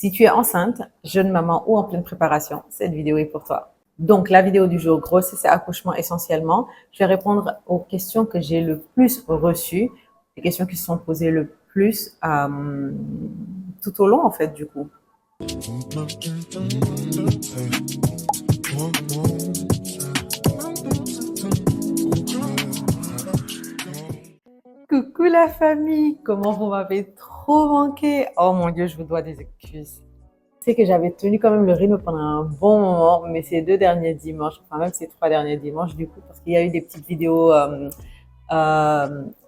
Si tu es enceinte, jeune maman ou en pleine préparation, cette vidéo est pour toi. Donc, la vidéo du jour, grossesse et accouchement essentiellement, je vais répondre aux questions que j'ai le plus reçues, les questions qui se sont posées le plus tout au long, en fait, du coup. Coucou la famille, comment vous m'avez trop manqué. Oh mon Dieu, je vous dois des excuses. C'est que j'avais tenu quand même le rythme pendant un bon moment, mais ces 2 derniers dimanches, enfin même ces 3 derniers dimanches du coup, parce qu'il y a eu des petites vidéos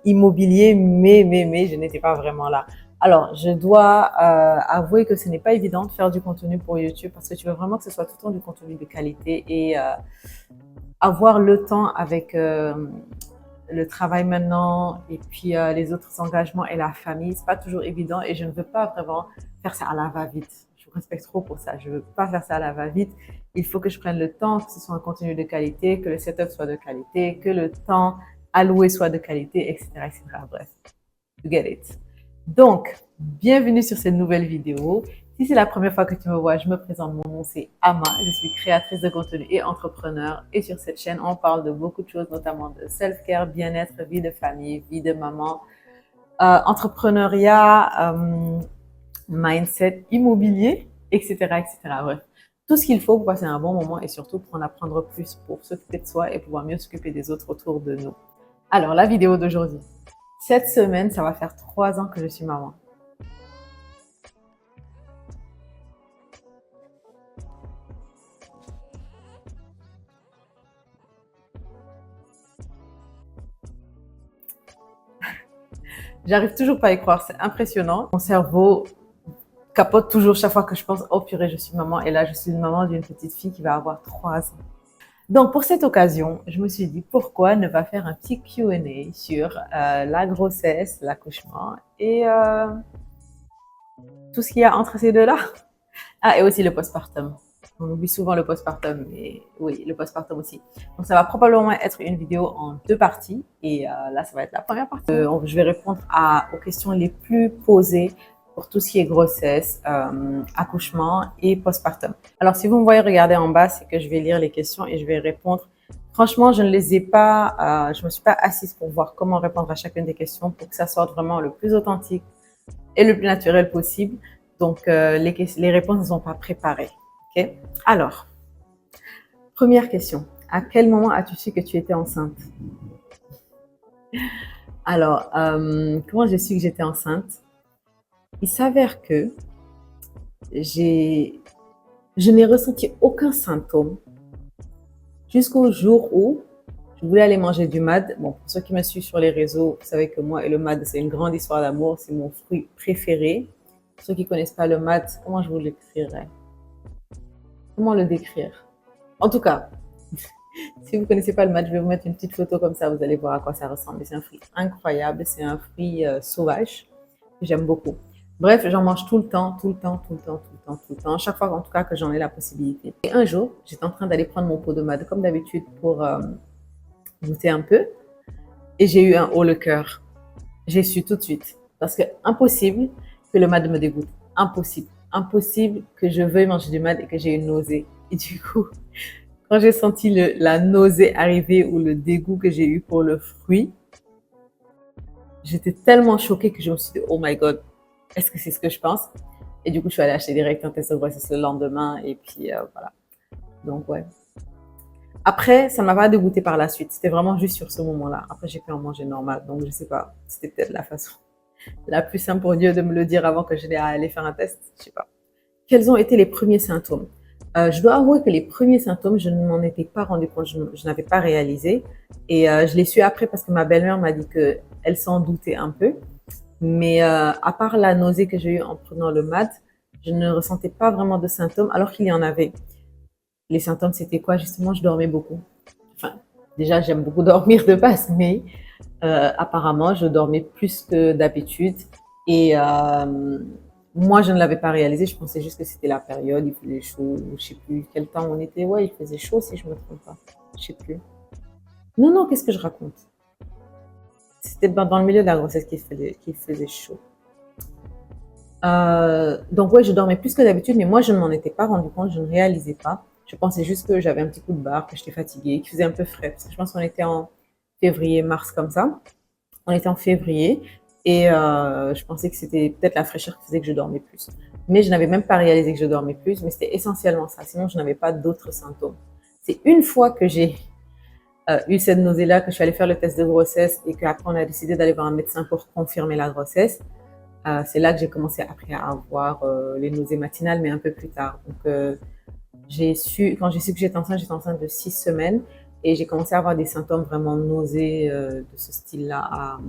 immobilier, mais je n'étais pas vraiment là. Alors, je dois avouer que ce n'est pas évident de faire du contenu pour YouTube parce que tu veux vraiment que ce soit tout le temps du contenu de qualité et avoir le temps avec le travail maintenant et puis les autres engagements et la famille, c'est pas toujours évident et je ne veux pas vraiment faire ça à la va-vite. Je vous respecte trop pour ça. Je veux pas faire ça à la va-vite. Il faut que je prenne le temps, que ce soit un contenu de qualité, que le setup soit de qualité, que le temps alloué soit de qualité, etc., etc. Bref, you get it. Donc, bienvenue sur cette nouvelle vidéo. Si c'est la première fois que tu me vois, je me présente, mon nom c'est Ama, je suis créatrice de contenu et entrepreneur. Et sur cette chaîne, on parle de beaucoup de choses, notamment de self-care, bien-être, vie de famille, vie de maman, entrepreneuriat, mindset, immobilier, etc., etc. Bref, tout ce qu'il faut pour passer un bon moment et surtout pour en apprendre plus, pour s'occuper de soi et pouvoir mieux s'occuper des autres autour de nous. Alors, la vidéo d'aujourd'hui. Cette semaine, ça va faire 3 ans que je suis maman. J'arrive toujours pas à y croire, c'est impressionnant. Mon cerveau capote toujours chaque fois que je pense, oh purée, je suis maman. Et là, je suis une maman d'une petite fille qui va avoir 3 ans. Donc, pour cette occasion, je me suis dit, pourquoi ne pas faire un petit Q&A sur la grossesse, l'accouchement et tout ce qu'il y a entre ces deux-là. Ah, et aussi le postpartum. On oublie souvent le postpartum, mais oui, le postpartum aussi. Donc, ça va probablement être une vidéo en 2 parties. Et là, ça va être la première partie. Je vais répondre aux questions les plus posées pour tout ce qui est grossesse, accouchement et postpartum. Alors, si vous me voyez regarder en bas, c'est que je vais lire les questions et je vais répondre. Franchement, je ne les ai pas, je me suis pas assise pour voir comment répondre à chacune des questions pour que ça sorte vraiment le plus authentique et le plus naturel possible. Donc, les réponses ne sont pas préparées. Okay? Alors, première question. À quel moment as-tu su que tu étais enceinte? Alors, comment j'ai su que j'étais enceinte? Il s'avère que je n'ai ressenti aucun symptôme jusqu'au jour où je voulais aller manger du mad. Bon, pour ceux qui me suivent sur les réseaux, vous savez que moi et le mad, c'est une grande histoire d'amour. C'est mon fruit préféré. Pour ceux qui ne connaissent pas le mad, comment je vous l'écrirais? Comment le décrire? En tout cas, si vous ne connaissez pas le mad, je vais vous mettre une petite photo comme ça, vous allez voir à quoi ça ressemble. C'est un fruit incroyable, c'est un fruit sauvage que j'aime beaucoup. Bref, j'en mange tout le temps, tout le temps, tout le temps, tout le temps, tout le temps. Chaque fois, en tout cas, que j'en ai la possibilité. Et un jour, j'étais en train d'aller prendre mon pot de mad, comme d'habitude, pour goûter un peu. Et j'ai eu un haut le cœur. J'ai su tout de suite. Parce que impossible que le mad me dégoûte. Impossible. Impossible que je veuille manger du mad et que j'ai une nausée. Et du coup, quand j'ai senti la nausée arriver ou le dégoût que j'ai eu pour le fruit, j'étais tellement choquée que je me suis dit, oh my God, est-ce que c'est ce que je pense? Et du coup, je suis allée acheter direct un test de grossesse le lendemain. Et puis, voilà. Donc, ouais. Après, ça ne m'a pas dégoûté par la suite. C'était vraiment juste sur ce moment-là. Après, j'ai pu en manger normal. Donc, je sais pas. C'était peut-être la façon la plus simple pour Dieu de me le dire avant que je n'aie à aller faire un test. Je sais pas. Quels ont été les premiers symptômes? Je dois avouer que les premiers symptômes, je ne m'en étais pas rendu compte, je n'avais pas réalisé. Et je l'ai su après parce que ma belle-mère m'a dit qu'elle s'en doutait un peu. Mais à part la nausée que j'ai eue en prenant le mad, je ne ressentais pas vraiment de symptômes alors qu'il y en avait. Les symptômes, c'était quoi? Justement, je dormais beaucoup. Enfin, déjà, j'aime beaucoup dormir de base, mais apparemment, je dormais plus que d'habitude. Et moi, je ne l'avais pas réalisé. Je pensais juste que c'était la période, il faisait chaud. Je ne sais plus quel temps on était. Ouais, il faisait chaud si je ne me trompe pas. Je ne sais plus. Non, non, qu'est-ce que je raconte? C'était dans le milieu de la grossesse qu'il faisait chaud. Donc ouais, je dormais plus que d'habitude, mais moi, je ne m'en étais pas rendu compte, je ne réalisais pas. Je pensais juste que j'avais un petit coup de barre, que j'étais fatiguée, qu'il faisait un peu frais, parce que je pense qu'on était en février, mars comme ça. On était en février et je pensais que c'était peut-être la fraîcheur qui faisait que je dormais plus. Mais je n'avais même pas réalisé que je dormais plus, mais c'était essentiellement ça. Sinon, je n'avais pas d'autres symptômes. C'est une fois que j'ai eu cette nausée-là, que je suis allée faire le test de grossesse et qu'après on a décidé d'aller voir un médecin pour confirmer la grossesse. C'est là que j'ai commencé après à avoir les nausées matinales, mais un peu plus tard. Donc, quand j'ai su que j'étais enceinte de 6 semaines et j'ai commencé à avoir des symptômes vraiment nausées de ce style-là à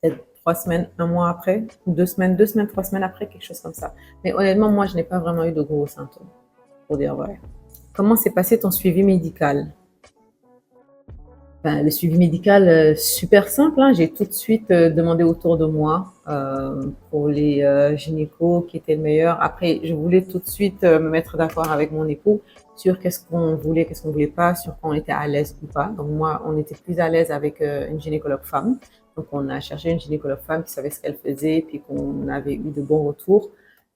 peut-être 3 semaines, un mois après, ou 2 semaines, 2 semaines, 3 semaines après, quelque chose comme ça. Mais honnêtement, moi, je n'ai pas vraiment eu de gros symptômes, pour dire vrai. Comment s'est passé ton suivi médical? Ben, le suivi médical, super simple, hein. J'ai tout de suite demandé autour de moi pour les gynécos qui étaient le meilleur. Après, je voulais tout de suite me mettre d'accord avec mon époux sur qu'est-ce qu'on voulait pas, sur quand on était à l'aise ou pas. Donc moi, on était plus à l'aise avec une gynécologue femme. Donc on a cherché une gynécologue femme qui savait ce qu'elle faisait, puis qu'on avait eu de bons retours.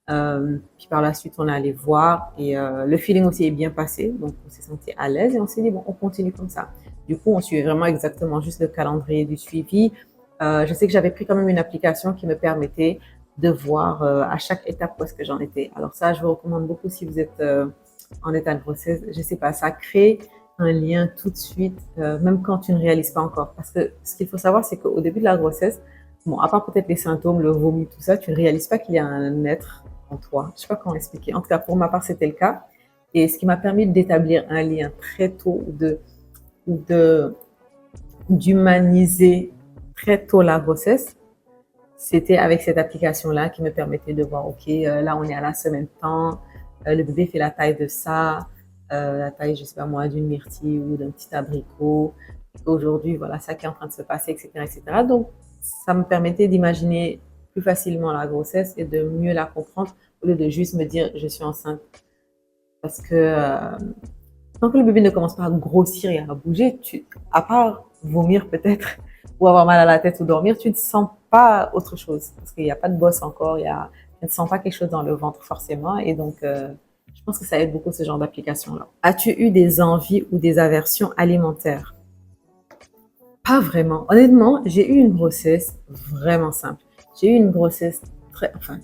Puis par la suite, on est allé voir et le feeling aussi est bien passé. Donc on s'est senti à l'aise et on s'est dit, bon, on continue comme ça. Du coup, on suivait vraiment exactement juste le calendrier du suivi. Je sais que j'avais pris quand même une application qui me permettait de voir à chaque étape où est-ce que j'en étais. Alors ça, je vous recommande beaucoup si vous êtes en état de grossesse. Je sais pas, ça crée un lien tout de suite, même quand tu ne réalises pas encore. Parce que ce qu'il faut savoir, c'est qu'au début de la grossesse, bon, à part peut-être les symptômes, le vomi, tout ça, tu ne réalises pas qu'il y a un être en toi. Je sais pas comment expliquer. En tout cas, pour ma part, c'était le cas. Et ce qui m'a permis d'établir un lien très tôt, de d'humaniser très tôt la grossesse, c'était avec cette application-là qui me permettait de voir, OK, là, on est à la semaine temps, le bébé fait la taille de ça, la taille, je sais pas moi, d'une myrtille ou d'un petit abricot. Aujourd'hui, voilà, ça qui est en train de se passer, etc., etc. Donc, ça me permettait d'imaginer plus facilement la grossesse et de mieux la comprendre au lieu de juste me dire, je suis enceinte. Parce que tant que le bébé ne commence pas à grossir et à bouger, à part vomir peut-être, ou avoir mal à la tête ou dormir, tu ne sens pas autre chose. Parce qu'il n'y a pas de bosse encore, tu ne sens pas quelque chose dans le ventre forcément. Et donc, je pense que ça aide beaucoup ce genre d'application-là. As-tu eu des envies ou des aversions alimentaires? Pas vraiment. Honnêtement, j'ai eu une grossesse vraiment simple. J'ai eu une grossesse enfin,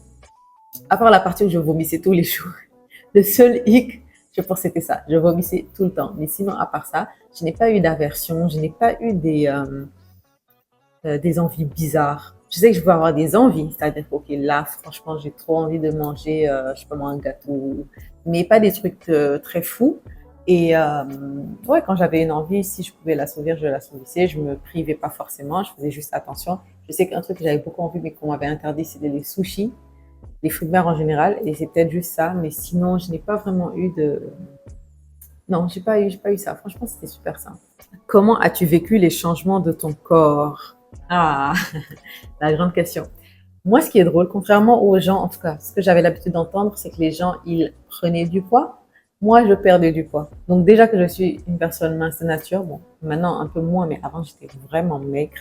à part la partie où je vomissais tous les jours. Le seul hic, je pense que c'était ça. Je vomissais tout le temps. Mais sinon, à part ça, je n'ai pas eu d'aversion, je n'ai pas eu des envies bizarres. Je sais que je peux avoir des envies, c'est-à-dire que, ok, là, franchement, j'ai trop envie de manger, je sais pas moi, un gâteau, mais pas des trucs très fous. Et ouais, quand j'avais une envie, si je pouvais l'assouvir, je l'assouvissais. Je me privais pas forcément, je faisais juste attention. Je sais qu'un truc que j'avais beaucoup envie, mais qu'on m'avait interdit, c'était les sushis, les fruits de mer en général, et c'est peut-être juste ça. Mais sinon, je n'ai pas vraiment eu de. Non, j'ai pas eu ça. Franchement, c'était super simple. Comment as-tu vécu les changements de ton corps? Ah, la grande question. Moi, ce qui est drôle, contrairement aux gens, en tout cas, ce que j'avais l'habitude d'entendre, c'est que les gens, ils prenaient du poids. Moi, je perdais du poids. Donc déjà que je suis une personne mince de nature, bon, maintenant un peu moins, mais avant, j'étais vraiment maigre.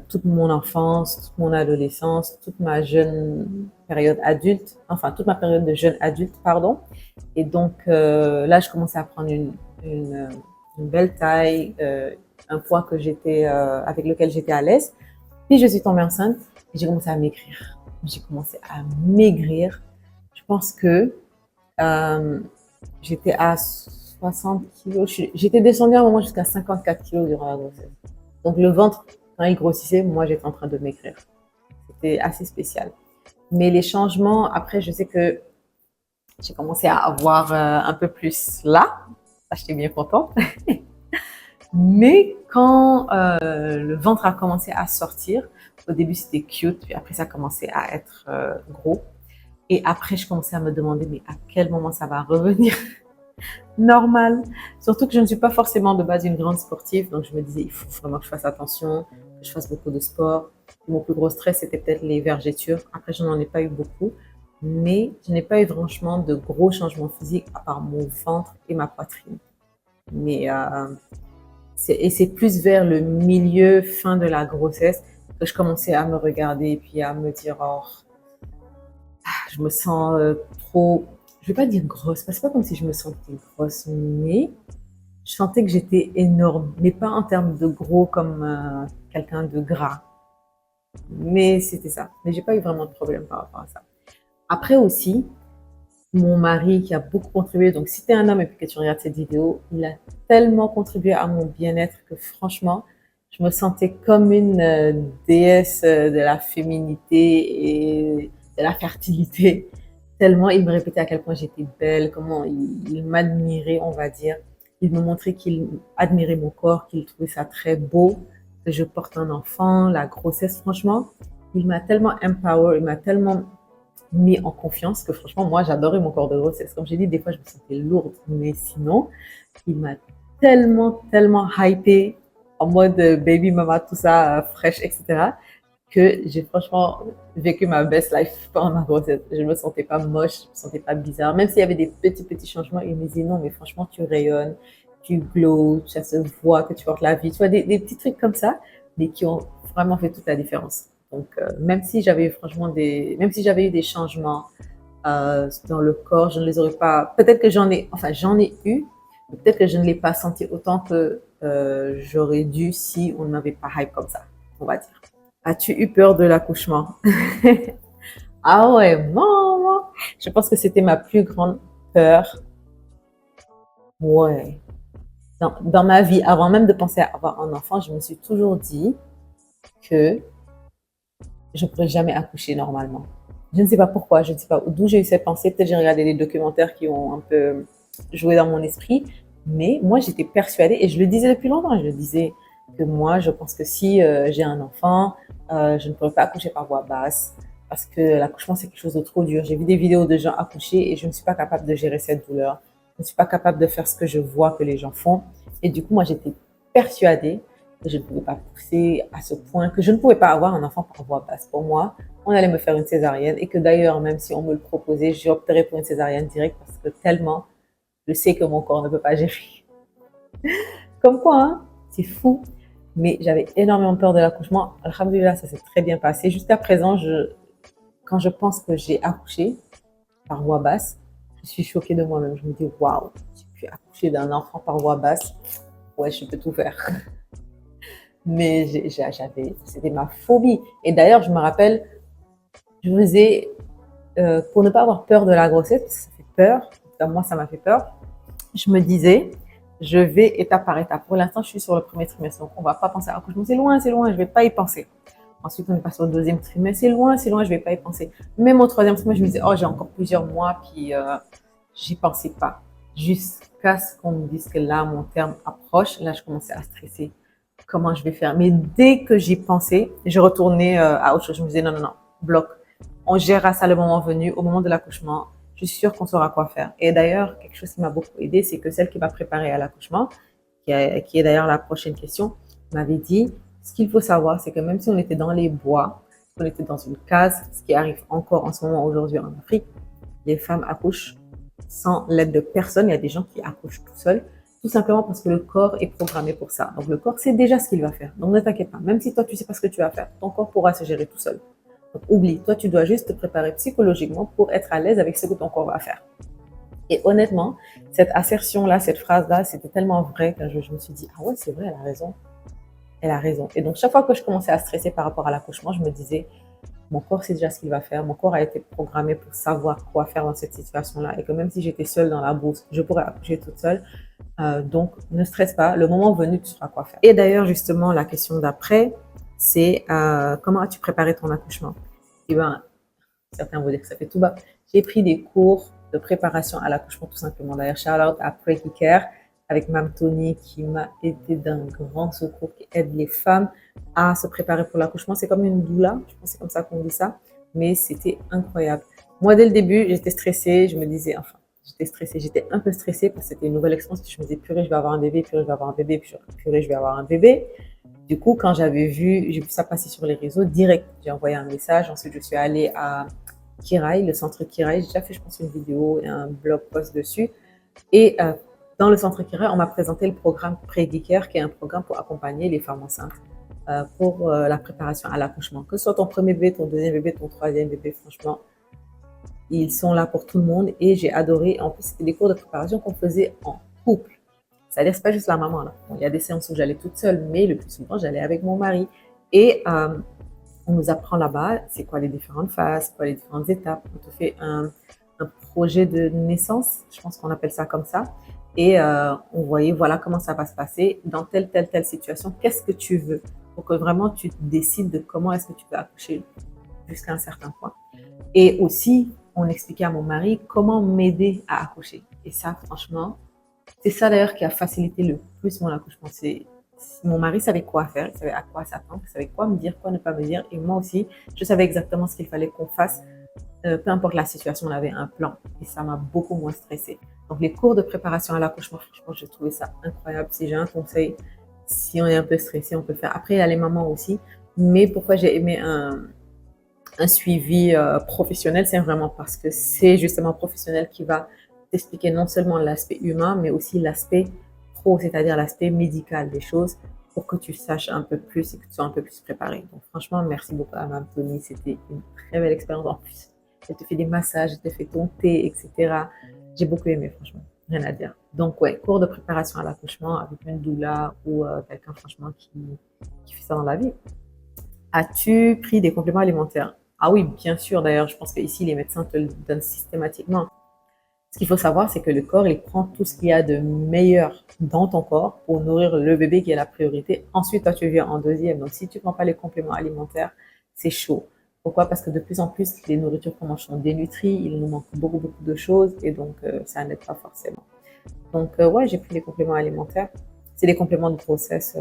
Toute mon enfance, toute mon adolescence, toute ma jeune période adulte, enfin toute ma période de jeune adulte, pardon. Et donc là, je commençais à prendre une, une belle taille, un poids avec lequel j'étais à l'aise. Puis je suis tombée enceinte et j'ai commencé à maigrir. J'ai commencé à maigrir. Je pense que euh, j'étais à 60 kilos. J'étais descendue à un moment jusqu'à 54 kilos durant la grossesse. Donc le ventre, quand il grossissait, moi j'étais en train de maigrir. C'était assez spécial. Mais les changements, après, je sais que j'ai commencé à avoir un peu plus là. Ça, j'étais bien contente. Mais quand le ventre a commencé à sortir, au début c'était cute, puis après ça a commencé à être gros. Et après, je commençais à me demander, mais à quel moment ça va revenir normal? Surtout que je ne suis pas forcément de base une grande sportive, donc je me disais, il faut vraiment que je fasse attention, que je fasse beaucoup de sport. Mon plus gros stress, c'était peut-être les vergetures. Après, je n'en ai pas eu beaucoup, mais je n'ai pas eu franchement de gros changements physiques à part mon ventre et ma poitrine. Mais et c'est plus vers le milieu, fin de la grossesse, que je commençais à me regarder et puis à me dire, oh, je me sens trop, je vais pas dire grosse, parce que c'est pas comme si je me sentais grosse, mais je sentais que j'étais énorme, mais pas en termes de gros comme quelqu'un de gras. Mais c'était ça. Mais j'ai pas eu vraiment de problème par rapport à ça. Après aussi, mon mari qui a beaucoup contribué, donc si tu es un homme et puis que tu regardes cette vidéo, il a tellement contribué à mon bien-être que franchement, je me sentais comme une déesse de la féminité et de la fertilité. Tellement il me répétait à quel point j'étais belle, comment il m'admirait, on va dire. Il me montrait qu'il admirait mon corps, qu'il trouvait ça très beau, que je porte un enfant, la grossesse, franchement. Il m'a tellement empower, il m'a tellement mis en confiance que franchement, moi, j'adorais mon corps de grossesse. Comme j'ai dit, des fois, je me sentais lourde, mais sinon, il m'a tellement hypé en mode baby mama, tout ça, fraîche, etc., que j'ai franchement vécu ma best life pendant ma grossesse. Je me sentais pas moche, je me sentais pas bizarre. Même s'il y avait des petits changements, il me disait non, mais franchement, tu rayonnes, tu glows, ça se voit que tu portes la vie. Tu vois, des petits trucs comme ça, mais qui ont vraiment fait toute la différence. Donc, même si j'avais franchement même si j'avais eu des changements dans le corps, je ne les aurais pas. Peut-être que j'en ai eu, mais peut-être que je ne l'ai pas senti autant que j'aurais dû si on ne m'avait pas hype comme ça, on va dire. As-tu eu peur de l'accouchement? Ah ouais, maman! Je pense que c'était ma plus grande peur. Ouais. Dans ma vie, avant même de penser à avoir un enfant, je me suis toujours dit que je ne pourrais jamais accoucher normalement. Je ne sais pas pourquoi, je ne sais pas d'où j'ai eu cette pensée. Peut-être j'ai regardé des documentaires qui ont un peu joué dans mon esprit, mais moi j'étais persuadée, et je le disais depuis longtemps, je le disais que moi je pense que si j'ai un enfant, je ne pourrais pas accoucher par voie basse, parce que l'accouchement c'est quelque chose de trop dur. J'ai vu des vidéos de gens accoucher et je ne suis pas capable de gérer cette douleur. Je ne suis pas capable de faire ce que je vois que les gens font. Et du coup, moi j'étais persuadée que je ne pouvais pas pousser à ce point, que je ne pouvais pas avoir un enfant par voie basse. Pour moi, on allait me faire une césarienne, et que d'ailleurs, même si on me le proposait, j'opterais pour une césarienne directe parce que tellement je sais que mon corps ne peut pas gérer. Comme quoi, hein, c'est fou. Mais j'avais énormément peur de l'accouchement. Alhamdulillah, ça s'est très bien passé. Jusqu'à présent, quand je pense que j'ai accouché par voie basse, je suis choquée de moi-même. Je me dis, waouh, j'ai pu accoucher d'un enfant par voie basse. Ouais, je peux tout faire. Mais c'était ma phobie. Et d'ailleurs, je me rappelle, je faisais, pour ne pas avoir peur de la grossesse, parce que ça fait peur, moi ça m'a fait peur, je me disais, je vais étape par étape. Pour l'instant, je suis sur le premier trimestre, donc on ne va pas penser à l'accouchement, c'est loin, je ne vais pas y penser. Ensuite, on est passé au deuxième trimestre, c'est loin, je ne vais pas y penser. Même au troisième trimestre, je me disais, oh, j'ai encore plusieurs mois, puis j'y pensais pas. Jusqu'à ce qu'on me dise que là, mon terme approche, là, je commençais à stresser. Comment je vais faire? Mais dès que j'y pensais, je retournais à autre chose. Je me disais, non, non, non, bloc. On gérera ça le moment venu, au moment de l'accouchement. Je suis sûre qu'on saura quoi faire. Et d'ailleurs, quelque chose qui m'a beaucoup aidé, c'est que celle qui m'a préparée à l'accouchement, qui est d'ailleurs la prochaine question, m'avait dit, ce qu'il faut savoir, c'est que même si on était dans les bois, on était dans une case, ce qui arrive encore en ce moment aujourd'hui en Afrique, les femmes accouchent sans l'aide de personne. Il y a des gens qui accouchent tout seuls, tout simplement parce que le corps est programmé pour ça. Donc le corps sait déjà ce qu'il va faire. Donc ne t'inquiète pas, même si toi tu sais pas ce que tu vas faire, ton corps pourra se gérer tout seul. Donc oublie, toi tu dois juste te préparer psychologiquement pour être à l'aise avec ce que ton corps va faire. Et honnêtement, cette assertion-là, cette phrase-là, c'était tellement vrai que je me suis dit, ah ouais, c'est vrai, elle a raison. Elle a raison. Et donc chaque fois que je commençais à stresser par rapport à l'accouchement, je me disais, mon corps sait déjà ce qu'il va faire. Mon corps a été programmé pour savoir quoi faire dans cette situation-là. Et que même si j'étais seule dans la bourse, je pourrais accoucher toute seule. Donc, ne stresse pas. Le moment venu, tu sauras quoi faire. Et d'ailleurs, justement, la question d'après, c'est comment as-tu préparé ton accouchement? Eh bien, certains vont dire que ça fait tout bas. J'ai pris des cours de préparation à l'accouchement, tout simplement. D'ailleurs, shout out à Pregnant Care avec Mme Tony qui m'a été d'un grand secours, qui aide les femmes à se préparer pour l'accouchement. C'est comme une doula, je pense que c'est comme ça qu'on dit ça, mais c'était incroyable. Moi, dès le début, j'étais stressée, je me disais, enfin, j'étais un peu stressée parce que c'était une nouvelle expérience, puis je me disais, purée, je vais avoir un bébé, purée, je vais avoir un bébé, puis purée, je vais avoir un bébé. Du coup, quand j'ai vu ça passer sur les réseaux, direct, j'ai envoyé un message. Ensuite, je suis allée à Kiraï, le centre Kiraï. J'ai déjà fait, je pense, une vidéo et un blog post dessus. Et dans le centre Kiraï, on m'a présenté le programme Prédicare, qui est un programme pour accompagner les femmes enceintes pour la préparation à l'accouchement. Que ce soit ton premier bébé, ton deuxième bébé, ton troisième bébé, franchement, Ils sont là pour tout le monde et j'ai adoré. En plus, c'était des cours de préparation qu'on faisait en couple. C'est-à-dire, c'est pas juste la maman là. Bon, il y a des séances où j'allais toute seule, mais le plus souvent, j'allais avec mon mari. Et on nous apprend là-bas, c'est quoi les différentes phases, c'est quoi les différentes étapes. On te fait un projet de naissance, je pense qu'on appelle ça comme ça. Et on voyait, voilà comment ça va se passer dans telle situation. Qu'est-ce que tu veux pour que vraiment tu décides de comment est-ce que tu veux accoucher jusqu'à un certain point. Et aussi, on expliquait à mon mari comment m'aider à accoucher. Et ça, franchement, c'est ça d'ailleurs qui a facilité le plus mon accouchement. C'est mon mari savait quoi faire, il savait à quoi s'attendre, il savait quoi me dire, quoi ne pas me dire. Et moi aussi, je savais exactement ce qu'il fallait qu'on fasse. Peu importe la situation, on avait un plan. Et ça m'a beaucoup moins stressée. Donc, les cours de préparation à l'accouchement, franchement, j'ai trouvé ça incroyable. Si j'ai un conseil, si on est un peu stressé, on peut le faire. Après, il y a les mamans aussi. Mais pourquoi j'ai aimé un suivi professionnel, c'est vraiment parce que c'est justement professionnel qui va t'expliquer non seulement l'aspect humain, mais aussi l'aspect pro, c'est-à-dire l'aspect médical des choses, pour que tu saches un peu plus et que tu sois un peu plus préparé. Donc franchement, merci beaucoup à Mme Tony, c'était une très belle expérience. En plus, elle te fait des massages, elle te fait ton thé, etc. J'ai beaucoup aimé, franchement, rien à dire. Donc ouais, cours de préparation à l'accouchement avec une doula ou quelqu'un franchement qui fait ça dans la vie. As-tu pris des compléments alimentaires? Ah oui, bien sûr. D'ailleurs, je pense qu'ici, les médecins te le donnent systématiquement. Ce qu'il faut savoir, c'est que le corps, il prend tout ce qu'il y a de meilleur dans ton corps pour nourrir le bébé qui est la priorité. Ensuite, toi, tu viens en deuxième. Donc, si tu ne prends pas les compléments alimentaires, c'est chaud. Pourquoi? Parce que de plus en plus, les nourritures qu'on mange sont dénutries. Il nous manque beaucoup de choses et donc, ça n'aide pas forcément. Donc, ouais, j'ai pris les compléments alimentaires. C'est des compléments de grossesse.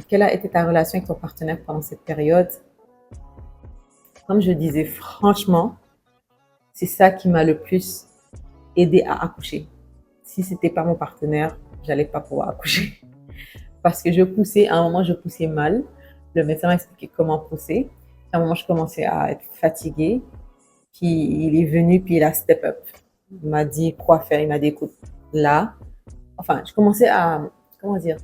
Quelle a été ta relation avec ton partenaire pendant cette période? Comme je disais, franchement, c'est ça qui m'a le plus aidé à accoucher. Si c'était pas mon partenaire, j'allais pas pouvoir accoucher. Parce que je poussais, à un moment, je poussais mal. Le médecin m'a expliqué comment pousser. À un moment, je commençais à être fatiguée. Puis il est venu, puis il a step up. Il m'a dit quoi faire. Il m'a dit, écoute, là, enfin, je commençais à, comment dire,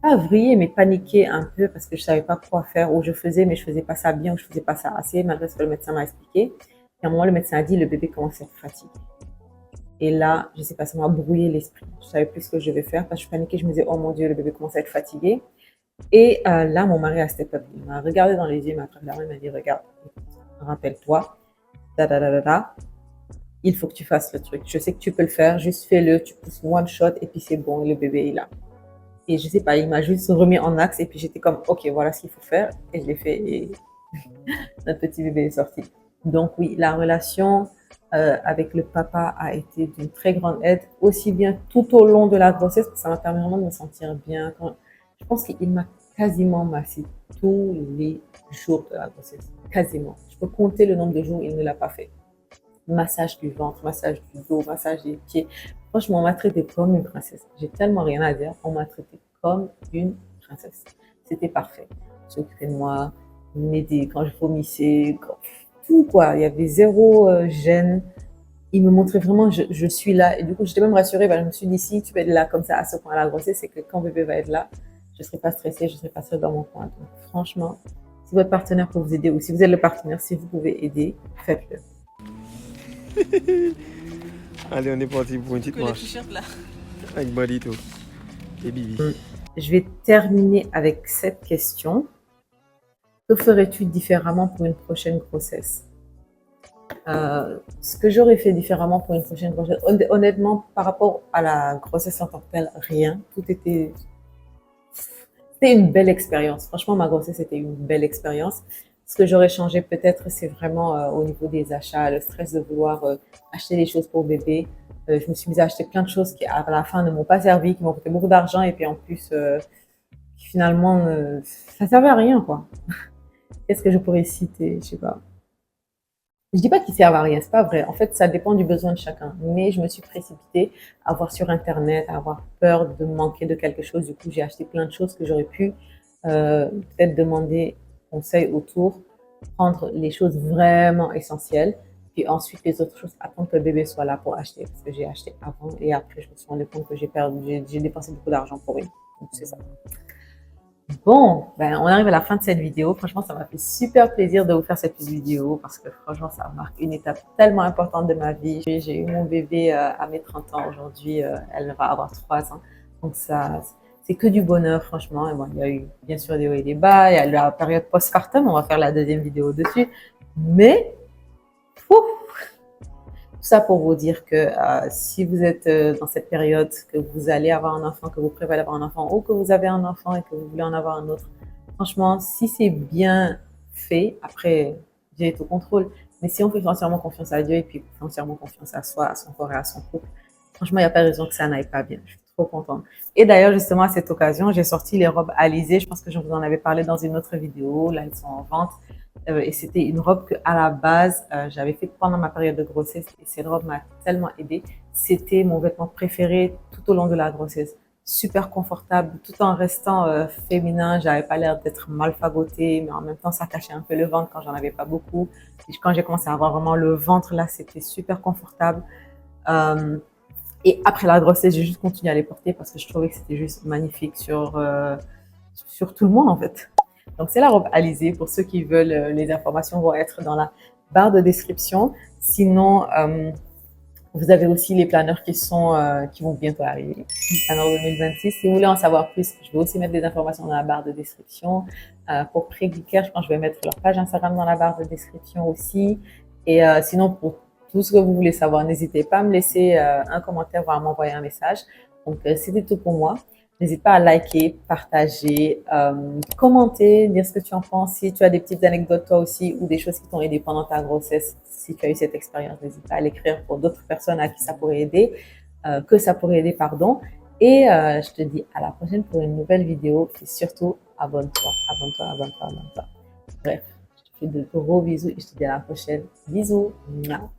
pas vriller, mais paniquer un peu parce que je savais pas quoi faire, ou je faisais, mais je faisais pas ça bien, ou je faisais pas ça assez, malgré ce que le médecin m'a expliqué. Et à un moment, le médecin a dit, le bébé commence à être fatigué. Et là, je sais pas, ça m'a brouillé l'esprit. Je savais plus ce que je devais faire parce que je paniquais, je me disais, oh mon Dieu, le bébé commence à être fatigué. Et là, mon mari a step up. Il m'a regardé dans les yeux, il m'a pris la main, il m'a dit, regarde, rappelle-toi, da da da da da, il faut que tu fasses le truc. Je sais que tu peux le faire, juste fais-le, tu pousses one shot et puis c'est bon, le bébé est là. Et je sais pas, il m'a juste remis en axe et puis j'étais comme, ok, voilà ce qu'il faut faire. Et je l'ai fait et notre petit bébé est sorti. Donc oui, la relation avec le papa a été d'une très grande aide, aussi bien tout au long de la grossesse, parce que ça m'a permis vraiment de me sentir bien. Je pense qu'il m'a quasiment massé tous les jours de la grossesse. Quasiment. Je peux compter le nombre de jours où il ne l'a pas fait. Massage du ventre, massage du dos, massage des pieds. Franchement, on m'a traité comme une princesse. J'ai tellement rien à dire. On m'a traité comme une princesse. C'était parfait. Il s'occupait de moi, m'aider quand je vomissais, tout quoi. Il y avait zéro gêne. Il me montrait vraiment je suis là. Et du coup, j'étais même rassurée. Je me suis dit, si tu vas être là comme ça à ce point à la grossesse, c'est que quand bébé va être là, je ne serai pas stressée, je ne serai pas seule dans mon coin. Donc, franchement, si votre partenaire peut vous aider ou si vous êtes le partenaire, si vous pouvez aider, faites-le. Allez, on est parti pour une petite marche. Là. Avec Balito et Bibi. Je vais terminer avec cette question. Que ferais-tu différemment pour une prochaine grossesse? Ce que j'aurais fait différemment pour une prochaine grossesse, honnêtement, par rapport à la grossesse en tant que telle, rien. C'était une belle expérience. Franchement, ma grossesse était une belle expérience. Ce que j'aurais changé peut-être, c'est vraiment au niveau des achats, le stress de vouloir acheter des choses pour bébé. Je me suis mise à acheter plein de choses qui, à la fin, ne m'ont pas servi, qui m'ont coûté beaucoup d'argent et puis en plus, finalement, ça servait à rien, quoi. Qu'est-ce que je pourrais citer? Je sais pas. Je dis pas qu'ils servent à rien, c'est pas vrai. En fait, ça dépend du besoin de chacun. Mais je me suis précipitée à voir sur Internet, à avoir peur de manquer de quelque chose. Du coup, j'ai acheté plein de choses que j'aurais pu peut-être demander conseil autour, prendre les choses vraiment essentielles, puis ensuite les autres choses, attendre que le bébé soit là pour acheter. Parce que j'ai acheté avant et après, je me suis rendu compte que j'ai dépensé beaucoup d'argent pour rien. Donc, c'est ça. Bon, ben, on arrive à la fin de cette vidéo. Franchement, ça m'a fait super plaisir de vous faire cette petite vidéo parce que franchement, ça marque une étape tellement importante de ma vie. J'ai eu mon bébé à mes 30 ans aujourd'hui. Elle va avoir 3 ans. Donc ça, c'est que du bonheur, franchement. Et bon, il y a eu bien sûr des hauts et des bas. Il y a la période postpartum. On va faire la deuxième vidéo dessus. Mais, ouf, tout ça pour vous dire que si vous êtes dans cette période, que vous allez avoir un enfant, que vous prévoyez avoir un enfant ou que vous avez un enfant et que vous voulez en avoir un autre, franchement, si c'est bien fait, après, Dieu est au contrôle, mais si on fait entièrement confiance à Dieu et puis entièrement confiance à soi, à son corps et à son couple, franchement, il n'y a pas de raison que ça n'aille pas bien. Je suis trop contente. Et d'ailleurs, justement, à cette occasion, j'ai sorti les robes Alizé. Je pense que je vous en avais parlé dans une autre vidéo. Là, elles sont en vente. Et c'était une robe que, à la base, j'avais fait pendant ma période de grossesse. Et cette robe m'a tellement aidée. C'était mon vêtement préféré tout au long de la grossesse. Super confortable, tout en restant féminin. J'avais pas l'air d'être mal fagotée, mais en même temps, ça cachait un peu le ventre quand j'en avais pas beaucoup. Et quand j'ai commencé à avoir vraiment le ventre, là, c'était super confortable. Euh, et après la grossesse, j'ai juste continué à les porter parce que je trouvais que c'était juste magnifique sur tout le monde, en fait. Donc, c'est la robe Alizé. Pour ceux qui veulent, les informations vont être dans la barre de description. Sinon, vous avez aussi les planeurs qui vont bientôt arriver. Les planeurs 2026. Si vous voulez en savoir plus, je vais aussi mettre des informations dans la barre de description. Pour Pré-Glicaire, je pense que je vais mettre leur page Instagram dans la barre de description aussi. Et sinon, pour tout ce que vous voulez savoir, n'hésitez pas à me laisser un commentaire ou à m'envoyer un message. Donc, c'était tout pour moi. N'hésite pas à liker, partager, commenter, dire ce que tu en penses. Si tu as des petites anecdotes toi aussi ou des choses qui t'ont aidé pendant ta grossesse, si tu as eu cette expérience, n'hésite pas à l'écrire pour d'autres personnes à qui ça pourrait aider, que ça pourrait aider, pardon. Et je te dis à la prochaine pour une nouvelle vidéo. Et surtout, abonne-toi, abonne-toi, abonne-toi, abonne-toi. Bref, je te fais de gros bisous et je te dis à la prochaine. Bisous. Mouah.